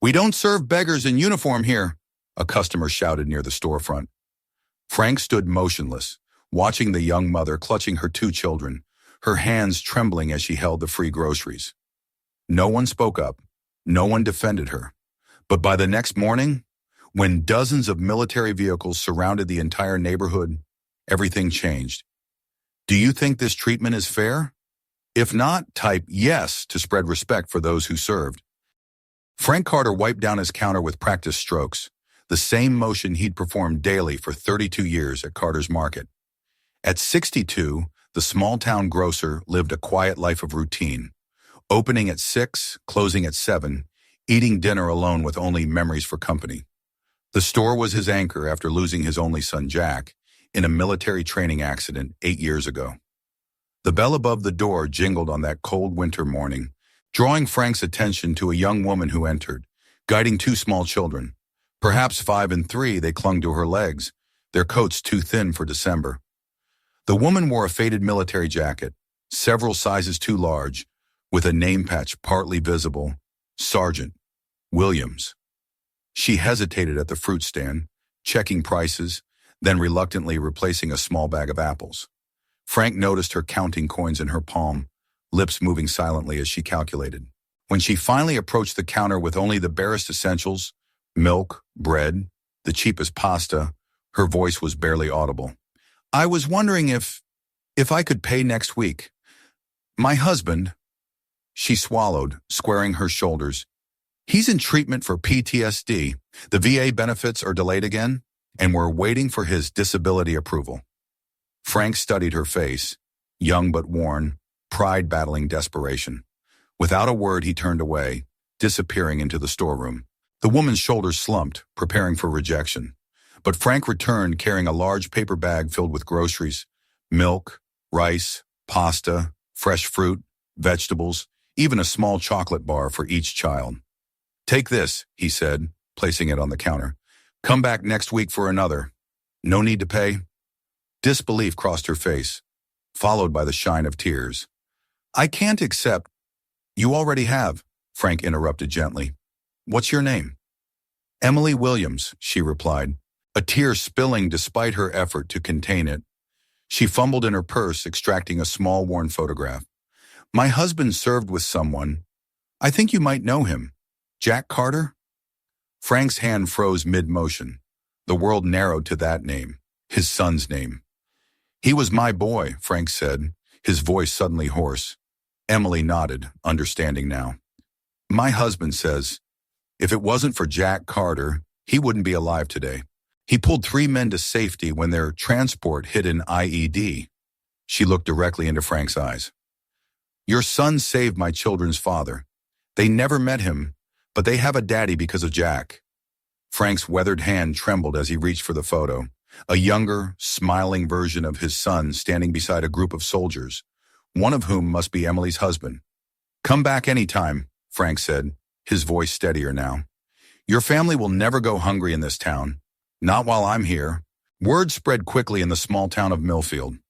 "We don't serve beggars in uniform here," a customer shouted near the storefront. Frank stood motionless, watching the young mother clutching her two children, her hands trembling as she held the free groceries. No one spoke up. No one defended her. But by the next morning, when dozens of military vehicles surrounded the entire neighborhood, everything changed. Do you think this treatment is fair? If not, type yes to spread respect for those who served. Frank Carter wiped down his counter with practiced strokes, the same motion he'd performed daily for 32 years at Carter's Market. At 62, the small-town grocer lived a quiet life of routine, opening at 6, closing at 7, eating dinner alone with only memories for company. The store was his anchor after losing his only son, Jack, in a military training accident 8 years ago. The bell above the door jingled on that cold winter morning, drawing Frank's attention to a young woman who entered, guiding two small children. Perhaps 5 and 3, they clung to her legs, their coats too thin for December. The woman wore a faded military jacket, several sizes too large, with a name patch partly visible, Sergeant Williams. She hesitated at the fruit stand, checking prices, then reluctantly replacing a small bag of apples. Frank noticed her counting coins in her palm, lips moving silently as she calculated. When she finally approached the counter with only the barest essentials, milk, bread, the cheapest pasta, her voice was barely audible. "I was wondering if I could pay next week. My husband," she swallowed, squaring her shoulders. "He's in treatment for PTSD. The VA benefits are delayed again, and we're waiting for his disability approval." Frank studied her face, young but worn, pride battling desperation. Without a word, he turned away, disappearing into the storeroom. The woman's shoulders slumped, preparing for rejection. But Frank returned carrying a large paper bag filled with groceries, milk, rice, pasta, fresh fruit, vegetables, even a small chocolate bar for each child. "Take this," he said, placing it on the counter. "Come back next week for another. No need to pay." Disbelief crossed her face, followed by the shine of tears. "I can't accept." "You already have," Frank interrupted gently. "What's your name?" "Emily Williams," she replied, a tear spilling despite her effort to contain it. She fumbled in her purse, extracting a small worn photograph. "My husband served with someone. I think you might know him. Jack Carter?" Frank's hand froze mid-motion. The world narrowed to that name, his son's name. "He was my boy," Frank said, his voice suddenly hoarse. Emily nodded, understanding now. "My husband says, if it wasn't for Jack Carter, he wouldn't be alive today. He pulled 3 men to safety when their transport hit an IED." She looked directly into Frank's eyes. "Your son saved my children's father. They never met him, but they have a daddy because of Jack." Frank's weathered hand trembled as he reached for the photo, a younger, smiling version of his son standing beside a group of soldiers, one of whom must be Emily's husband. "Come back anytime," Frank said, his voice steadier now. "Your family will never go hungry in this town. Not while I'm here." Word spread quickly in the small town of Millfield.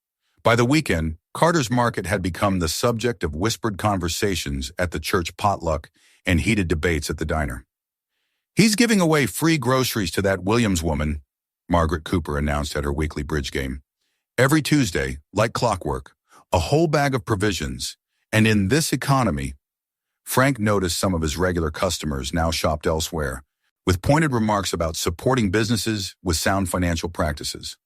By the weekend, Carter's Market had become the subject of whispered conversations at the church potluck and heated debates at the diner. "He's giving away free groceries to that Williams woman," Margaret Cooper announced at her weekly bridge game. "Every Tuesday, like clockwork, a whole bag of provisions. And in this economy," Frank noticed some of his regular customers now shopped elsewhere, with pointed remarks about supporting businesses with sound financial practices.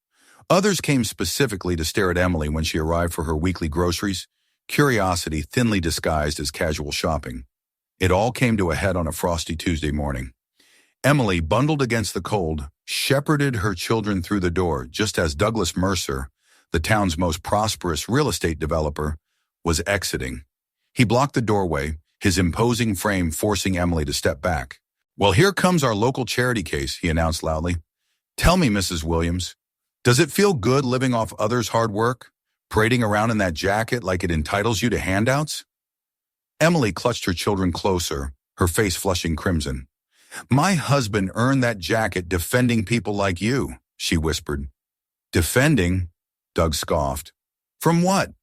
Others came specifically to stare at Emily when she arrived for her weekly groceries, curiosity thinly disguised as casual shopping. It all came to a head on a frosty Tuesday morning. Emily, bundled against the cold, shepherded her children through the door just as Douglas Mercer, the town's most prosperous real estate developer, was exiting. He blocked the doorway, his imposing frame forcing Emily to step back. "Well, here comes our local charity case," he announced loudly. "Tell me, Mrs. Williams, does it feel good living off others' hard work, parading around in that jacket like it entitles you to handouts?" Emily clutched her children closer, her face flushing crimson. "My husband earned that jacket defending people like you," she whispered. "Defending?" Doug scoffed. "From what?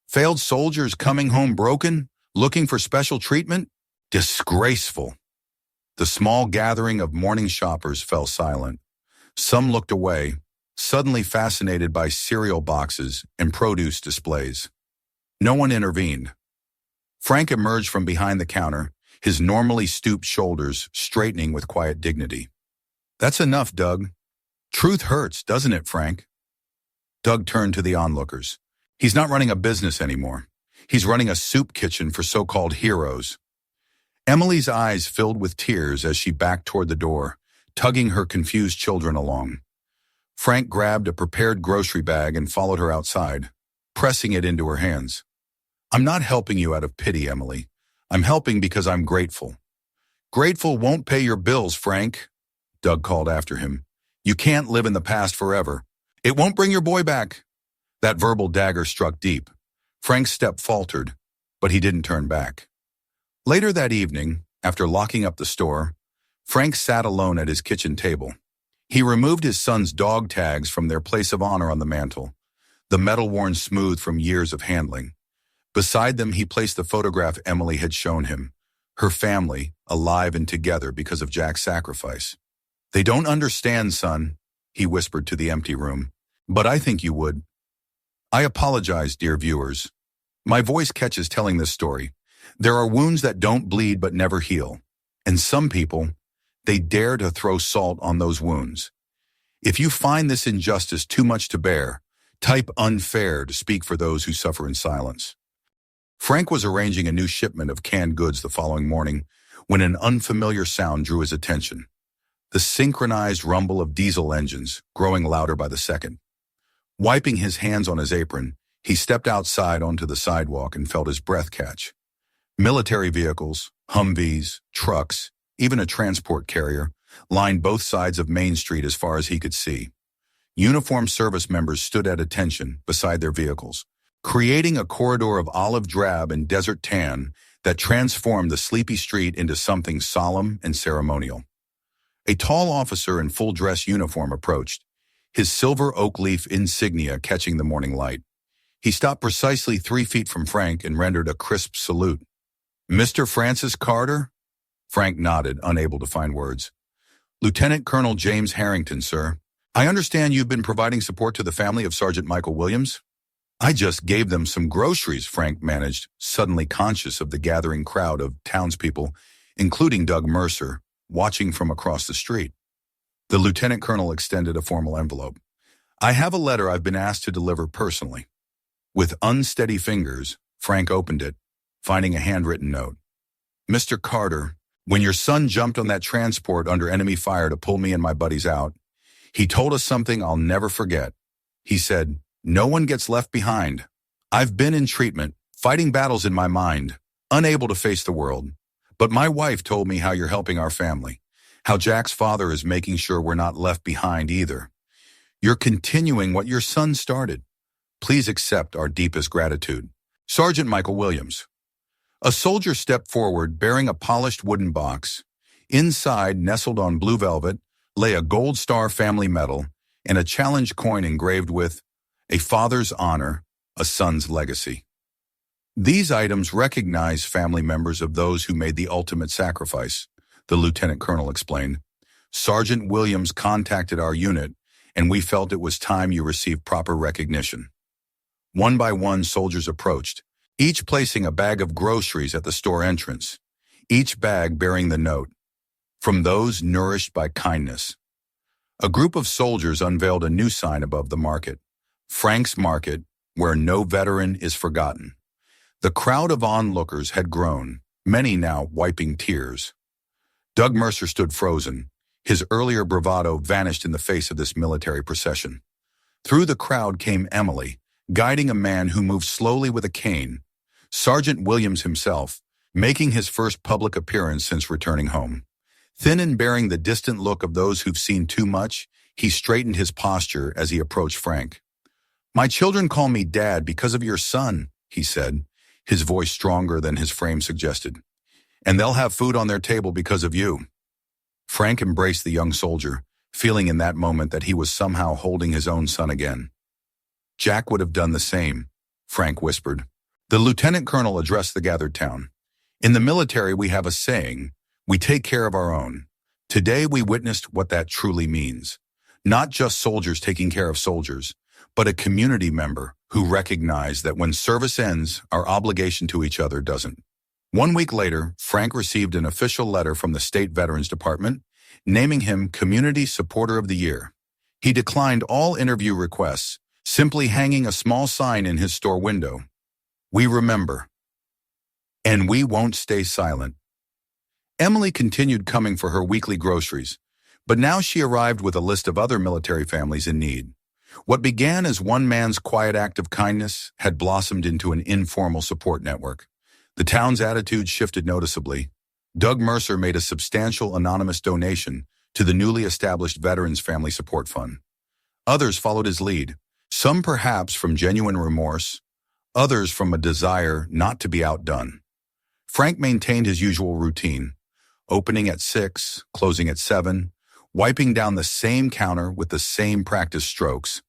Failed soldiers coming home broken, looking for special treatment? Disgraceful." The small gathering of morning shoppers fell silent. Some looked away, suddenly fascinated by cereal boxes and produce displays. No one intervened. Frank emerged from behind the counter, his normally stooped shoulders straightening with quiet dignity. "That's enough, Doug. Truth hurts, doesn't it, Frank?" Doug turned to the onlookers. "He's not running a business anymore. He's running a soup kitchen for so-called heroes." Emily's eyes filled with tears as she backed toward the door, tugging her confused children along. Frank grabbed a prepared grocery bag and followed her outside, pressing it into her hands. "I'm not helping you out of pity, Emily. I'm helping because I'm grateful." "Grateful won't pay your bills, Frank," Doug called after him. "You can't live in the past forever. It won't bring your boy back." That verbal dagger struck deep. Frank's step faltered, but he didn't turn back. Later that evening, after locking up the store, Frank sat alone at his kitchen table. He removed his son's dog tags from their place of honor on the mantel, the metal worn smooth from years of handling. Beside them, he placed the photograph Emily had shown him, her family, alive and together because of Jack's sacrifice. "They don't understand, son," he whispered to the empty room, "but I think you would." I apologize, dear viewers. My voice catches telling this story. There are wounds that don't bleed but never heal. And some people, they dare to throw salt on those wounds. If you find this injustice too much to bear, type unfair to speak for those who suffer in silence. Frank was arranging a new shipment of canned goods the following morning when an unfamiliar sound drew his attention. The synchronized rumble of diesel engines, growing louder by the second. Wiping his hands on his apron, he stepped outside onto the sidewalk and felt his breath catch. Military vehicles, Humvees, trucks, even a transport carrier, lined both sides of Main Street as far as he could see. Uniformed service members stood at attention beside their vehicles, creating a corridor of olive drab and desert tan that transformed the sleepy street into something solemn and ceremonial. A tall officer in full dress uniform approached, his silver oak leaf insignia catching the morning light. He stopped precisely 3 feet from Frank and rendered a crisp salute. "Mr. Francis Carter?" Frank nodded, unable to find words. "Lieutenant Colonel James Harrington, sir. I understand you've been providing support to the family of Sergeant Michael Williams?" "I just gave them some groceries," Frank managed, suddenly conscious of the gathering crowd of townspeople, including Doug Mercer, watching from across the street. The lieutenant colonel extended a formal envelope. "I have a letter I've been asked to deliver personally." With unsteady fingers, Frank opened it, finding a handwritten note. "Mr. Carter, when your son jumped on that transport under enemy fire to pull me and my buddies out, he told us something I'll never forget. He said, 'No one gets left behind.' I've been in treatment, fighting battles in my mind, unable to face the world. But my wife told me how you're helping our family, how Jack's father is making sure we're not left behind either. You're continuing what your son started. Please accept our deepest gratitude. Sergeant Michael Williams." A soldier stepped forward bearing a polished wooden box. Inside, nestled on blue velvet, lay a Gold Star family medal and a challenge coin engraved with "A father's honor, a son's legacy." These items recognize family members of those who made the ultimate sacrifice, the lieutenant colonel explained. "Sergeant Williams contacted our unit, and we felt it was time you received proper recognition." One by one, soldiers approached, each placing a bag of groceries at the store entrance, each bag bearing the note, "From those nourished by kindness." A group of soldiers unveiled a new sign above the market, "Frank's Market, where no veteran is forgotten." The crowd of onlookers had grown, many now wiping tears. Doug Mercer stood frozen. His earlier bravado vanished in the face of this military procession. Through the crowd came Emily, guiding a man who moved slowly with a cane, Sergeant Williams himself, making his first public appearance since returning home. Thin and bearing the distant look of those who've seen too much, he straightened his posture as he approached Frank. "My children call me Dad because of your son," he said, his voice stronger than his frame suggested. "And they'll have food on their table because of you." Frank embraced the young soldier, feeling in that moment that he was somehow holding his own son again. "Jack would have done the same," Frank whispered. The lieutenant colonel addressed the gathered town. "In the military we have a saying, We take care of our own. Today we witnessed what that truly means. Not just soldiers taking care of soldiers, but a community member who recognized that when service ends, our obligation to each other doesn't. 1 week later, Frank received an official letter from the State Veterans Department, naming him Community Supporter of the Year. He declined all interview requests, simply hanging a small sign in his store window. We remember. And we won't stay silent. Emily continued coming for her weekly groceries, but now she arrived with a list of other military families in need. What began as one man's quiet act of kindness had blossomed into an informal support network. The town's attitude shifted noticeably. Doug Mercer made a substantial anonymous donation to the newly established Veterans Family Support Fund. Others followed his lead, some perhaps from genuine remorse, others from a desire not to be outdone. Frank maintained his usual routine, opening at 6, closing at 7, wiping down the same counter with the same practice strokes.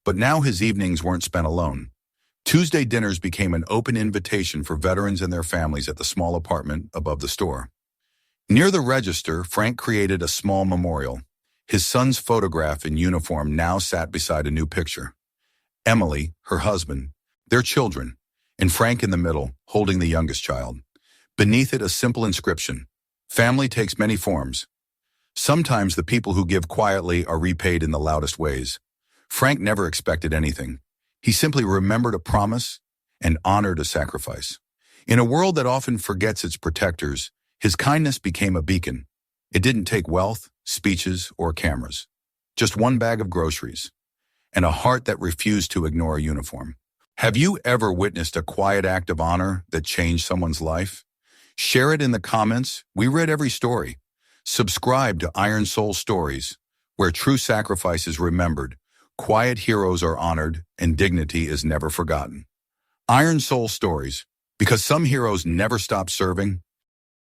But now his evenings weren't spent alone. Tuesday dinners became an open invitation for veterans and their families at the small apartment above the store. Near the register, Frank created a small memorial. His son's photograph in uniform now sat beside a new picture. Emily, her husband, their children, and Frank in the middle, holding the youngest child. Beneath it, a simple inscription: family takes many forms. Sometimes the people who give quietly are repaid in the loudest ways. Frank never expected anything. He simply remembered a promise and honored a sacrifice. In a world that often forgets its protectors, his kindness became a beacon. It didn't take wealth, speeches, or cameras. Just one bag of groceries and a heart that refused to ignore a uniform. Have you ever witnessed a quiet act of honor that changed someone's life? Share it in the comments. We read every story. Subscribe to Iron Soul Stories, where true sacrifice is remembered, quiet heroes are honored, and dignity is never forgotten. Iron Soul Stories, because some heroes never stop serving,